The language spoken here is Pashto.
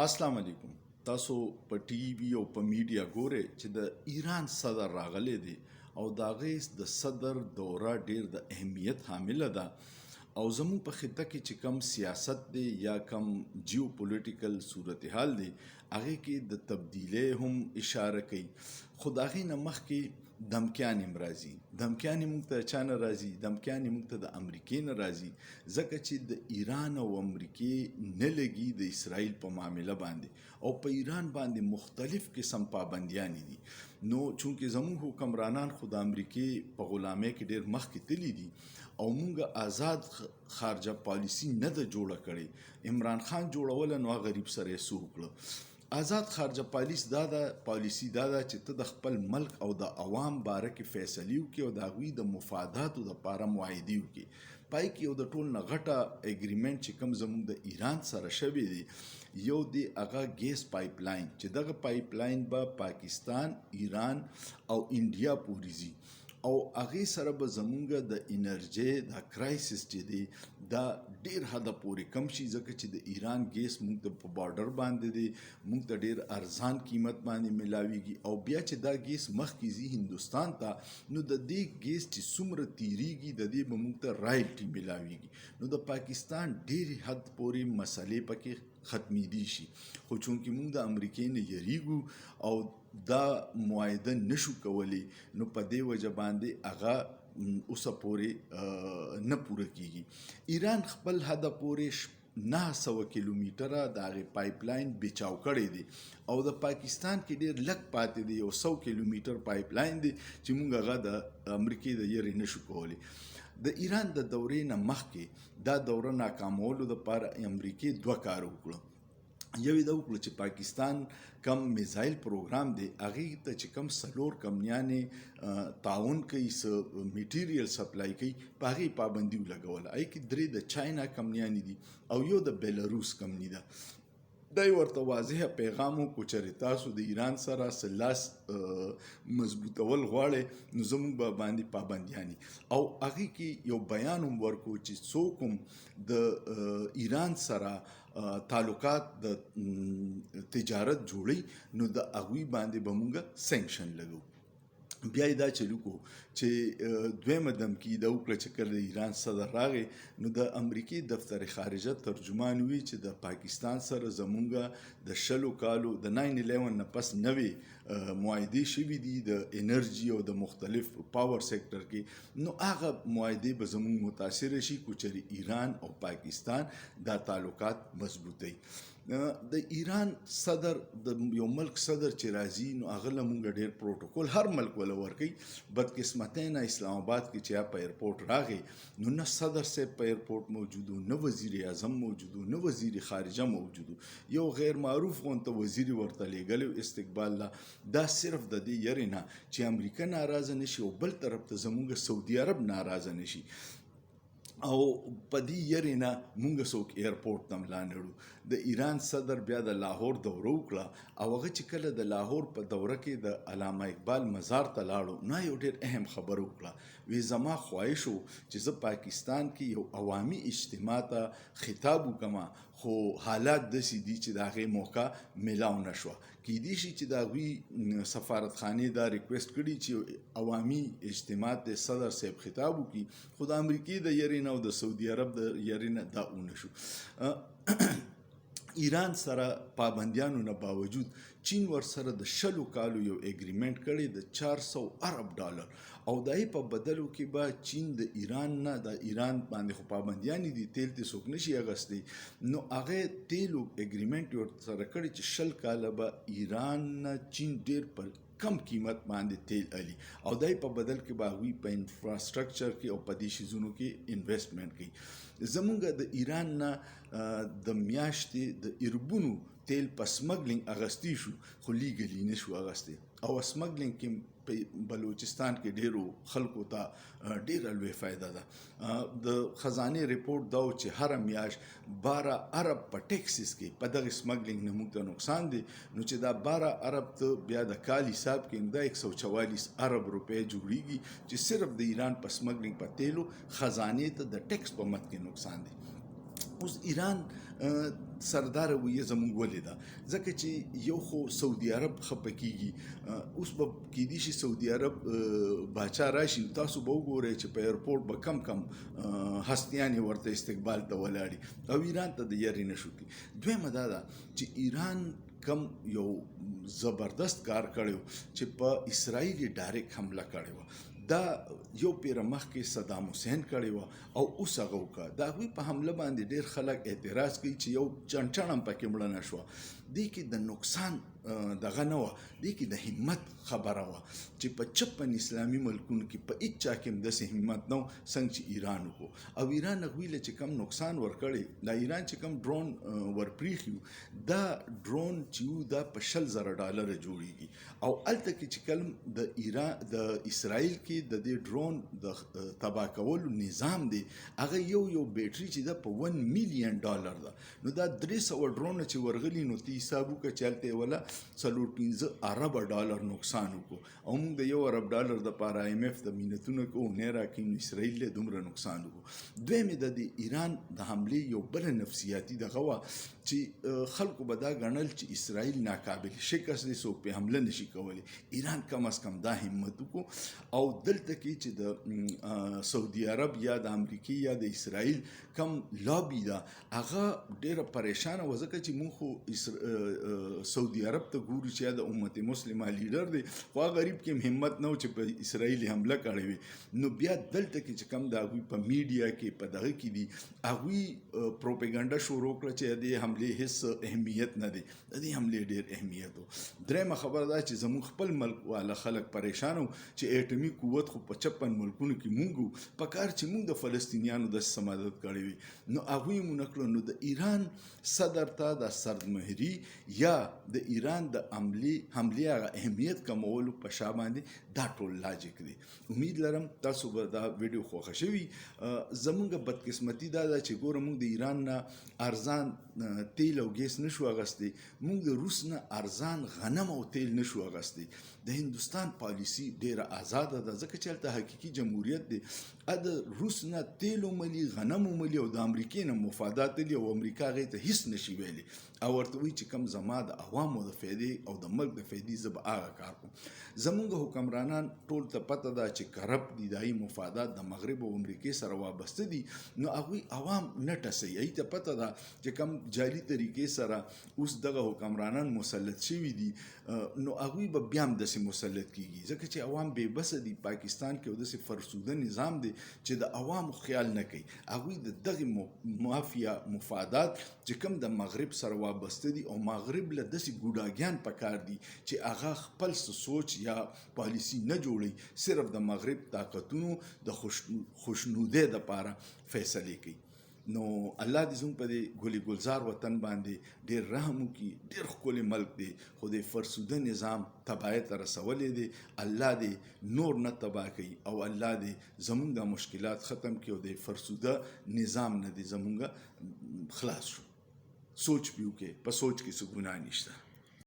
السلام علیکم. تاسو په ټي وي او په میډیا ګورئ چې د ایران صدر راغلی دی او د هغې د صدر دوره ډیر د اهمیت حامله ده او زموږ په خطه کې چې کم سیاست دی یا کم جیو پولیټیکل صورتحال دی هغې کې د تبدیلی هم اشاره کوي. خو د هغې نه مخکې دمکیانې هم راځي. دمکیانې موږ ته چا نه راځي؟ دمکیانې موږ ته د امریکې نه راځي، ځکه چې د ایران او امریکې نه لګي د اسرائیل په معامله باندې او په ایران باندې مختلف قسم پابندیانې دي. نو چونکې زموږ حکمرانان خو د امریکې په غلامۍ کې ډېر مخکې تللي دي او موږ آزاد خارجه پالیسي نه ده جوړه کړې. عمران خان جوړوله نو غریب سره یې څه وکړه. آزاد خارجه پالیسی دا ده چې ته د خپل ملک او د عوام باره کې فیصلې وکړې او د هغوی د مفاداتو دپاره معاهدې وکړې. پای کې یو د ټول نه غټه اګریمنټ چې کوم زموږ د ایران سره شوی دی، یو دی هغه ګیس پایپ لاین، چې دغه پایپ لاین به پاکستان، ایران او انډیا پورې ځي او هغې سره به زمونږ د انرژۍ دا کرایسس چې دی دا ډیر حده پورې کم شي، ځکه چې د ایران ګیس موږ ته په بارډر باندې دی، موږ ته ډیر ارزان قیمت باندې ملاویږي او بیا چې دا ګیس مخکې ځي هندوستان ته نو د دې ګیس چې څومره تیریږي د دې به موږ ته رایلټي ملاویږي. نو د پاکستان ډیرې حد پورې مسلې پکې ختمیدي شي. خو چونکې موږ د امریکې نه یریږو او دا معاهده نشو کولی نو په دې وجه باندې هغه اوسه پورې نه پوره کیږي. ایران خپل حده پورې 900 کیلومتره د هغې پایپ لاین بچاو کړی دی او د پاکستان کې ډېر لږ پاتې دی، 100 کیلومتر پایپ لاین دی چې موږ هغه د امریکې د یرې نشو کولی. د ایران د دورې نه مخکې دا دوره ناکامولو دپاره امریکې 2 کار وکړه. یو یې دا وکړه چې پاکستان کم میزایل پروګرام دی هغې ته چې کم 4 کمپنیانې تعاون کوي، څه میټیریل سپلای کوي، په هغې پابندي ولګوله. هغې کې 3 د چاینا کمپنیانې دي او یو د بیلاروس کمپني ده. دا یې ورته واضحه پیغام وکړو چې تاسو د ایران سره څه لاس مضبوطول غواړئ نو زموږ به باندې پابندیانې. او هغې کې یو بیان هم ورکړو چې څوک هم د ایران سره تعلقات د تجارت جوړي نو د هغوی باندې به موږ سینکشن لګو. بیا یې دا چلو کو چې دویمه دمکي دا وکړه چې کله د ایران صدر راغی نو د امریکې دفتر خارجه ترجمان وی چې د پاکستان سره زمونږ د 20 کالو د 9/11 نه پس نوې معاهدې شوي دي د انرژي او د مختلف پاور سیکټر کې، نو هغه معاهدې به زمونږ متاثر شي چې ایران او پاکستان دا تعلقات مضبوطوي. د ایران صدر د یو ملک صدر چې راځي نو هغه له مونږ ډېر پروټوکول هر ملک ولا ورکوي. بدقسمتۍ نه اسلام آباد کې چې په ایرپورټ راغی نو نه صدر صاحب په ایرپورټ موجود و، نه وزیر اعظم موجود و، نه وزیر خارجه موجود و، یو غیر معروف غونته وزیر ورته لیږلی استقبال لا. دا صرف د دې یرې نه چې امریکا ناراضه نشي او بل طرف ته زمونږ سعودي عرب ناراضه نشي او په دې یرې نه مونږ څوک ایرپورټ ته ملا نړو. د ایران صدر بیا د لاهور دوره وکړه او هغه چې کله د لاهور په دوره کې د علامه اقبال مزار ته لاړو نو یو ډېر اهم خبر وکړه. وی زما خواهش و چې زه پاکستان کې یو عوامي اجتماع ته خطاب وکړم، خو حالات داسې دي چې د هغې موقع میلاو نه شوه. کیدای شي چې د هغوی سفارتخانې دا ریکویسټ کړي چې عوامي اجتماع ته صدر صاحب خطاب وکړي، خو د امریکې د یرې نه او د سعودي عرب د یرې نه دا ونه شو. ایران سره پابندیانو نه باوجود چین ور سره د 20 کالو یو اګریمنټ کړی د 400 ارب ډالر او دای په بدلو کې به چین د ایران نه د ایران باندې خو پابندیانې دي، تیل ته څوک نشي اغستی، نو هغه تیلو اګریمنټ ور سره کړی چې 20 کاله به ایران نه چین ډیر پر کم قیمت باندې تیل علي او دای په بدل کې به هغوی په انفراسټرکچر کې او په دې شیزونو کې انویسټمنټ کوي. زمونږ د ایران نه د میاشتې د اربونو تیل په سمګلینګ اغستی شو خو لیګلی نشو اغستی او سمګلینګ کې په بلوچستان کې ډیرو خلکو ته ډیره لوی فایده ده. د خزانه ریپورت دا چې هر میاشت 12 ارب په ټیکسس کې په دغه سمګلینګ نه موږ ته نقصان دي، نو چې دا 12 ارب ته بیا د کال حساب کې دا 144 ارب روپے جوړیږي چې صرف د ایران په سمګلینګ په تیلو خزانه ته د ټیکس په مت کې نقصان دي. اوس ایران سردار رویه زموږ ولې ده ځکه چې یو خو سعودي عرب خفه کیږي اوس به کیدای شي سعودي عرب باچا راشي تاسو به وګورئ چې په ایرپورټ به کم هستیانې ورته استقبال ته ولاړي او ایران ته د یاري نشو کی دویمه دا ده چې ایران کم یو زبردست کار کړو چې په اسرائیل ډایرکټ حمله کړې دا یو پیر مخکې صدام حسین کړی و او اوس هغه وکړه د هغوی په حمله باندې ډېر خلک اعتراض کوي چې یو چنچڼ هم پکې مړه نه شوه دې کې د نقصان دغه نه وه دې کې د همت خبره وه چې په 56 اسلامي ملکونو کې په هیڅ چا کې هم داسې همت نه و څنګه چې ایران وکړو او ایران هغوی له چې کم نقصان ورکړی دا ایران چې کم ډرون ورپریښي دا ډرون چې و دا په $100,000 جوړیږي او هلته کې چې کله د ایران د اسرائیل کې د دې ډرون د تباه کولو نظام دی هغه یو بیټري چې ده په $1 ملیون ده نو دا 300 ډرونه چې ورغلي نو ته حساب وکړه چې هلته یې وله $15 ارب نقصان وکړو او موږ د $1 دپاره IMF د مینتونه کوو نه راکوي نو اسرائیل له دومره نقصان وکړو دویمې د ایران د حملې یو بله نفسیاتي دغه وه چې خلکو به دا ګڼل چې اسرائیل ناقابل شکست دی څوک پې حمله نشي کولی ایران کم از کم دا همت وکړو او دلته کې چې د سعودي عرب یا د امریکې یا د اسرائیل کم لابي ده هغه ډېره پریشانه وه ځکه چې موږ خو سعودي عرب ته ګورو چې یا د امت مسلمه لیډر دی خو هغه غریب کې همت نه و چې په اسرائیل حمله کړې وي نو بیا دلته کې چې کم د هغوی په میډیا کې په دغه کې دي هغوی پروپیګنډه شروع کړه چې د حملې هیڅ اهمیت نه دی د دې حملې ډېر اهمیت و درېیمه خبره دا چې زموږ خپل ملک والا خلک پریشان وو چې اټومي قوت خو په 56 ملکونو کې مونږ په کار چې مونږ د فلسطینیانو د مدد کړی وي نو هغوی مو نه کړو نو د ایران صدر ته د سردمهري یا د ایران د حملې هغه اهمیت کمولو په شا باندې دا ټول لاجیک دی امید لرم تاسو به دا ویډیو خوښه شوي زمونږ بدقسمتي دا ده چې ګوره مونږ د ایران نه ارزان تیل او ګیس نشو اغستی مونږ د روس نه ارزان غنم او تیل نشو اغستی د هندوستان پالیسی ډیره آزاده ده ځکه چې هلته حقیقي جمهوریت دی د روس نه تیل وملي غنم وملي او د امریکې نه مفادات دي او امریکا هغې ته هیڅ نشي ویلی او ورته وایي چې کم زما د عوامو د فایدې او د ملک د فایدې زه به هغه کار کوم زمونږ حکمرانان ټول ته پته ده چې کرپټ دي د هغوی مفادات د مغرب او امریکې سره وابسته دي نو هغوی عوام نه ټسوي هغوی ته پته ده چې کم جعلي طریقې سره اوس دغه حکمرانان مسلط شوي دي نو هغوی به بیا هم داسې مسلط کیږي ځکه چې عوام بې بسه دي پاکستان کې یو داسې فرسوده نظام دی چې د عوامو خیال نه کوي هغوی د دغې مافیا مفادات چې کوم د مغرب سره وابسته دي او مغرب له داسې ګوډاګیان پکار دي چې هغه خپل سوچ یا پالیسی نه جوړي صرف د مغرب طاقتونو د خوشنودۍ دپاره فیصلې کوي نو الله دې زموږ په دې ګلي ګلزار وطن باندې ډېر رحم وکړي ډېر ښکلی ملک دی خو د فرسوده نظام تباهۍ ته رسولی دی الله دې نور نه تباه کوي او الله دې زموږ د مشکلات ختم کړي او د فرسوده نظام نه دې زموږ خلاص شو سوچ به وکړئ په سوچ کې څه ګناه نشته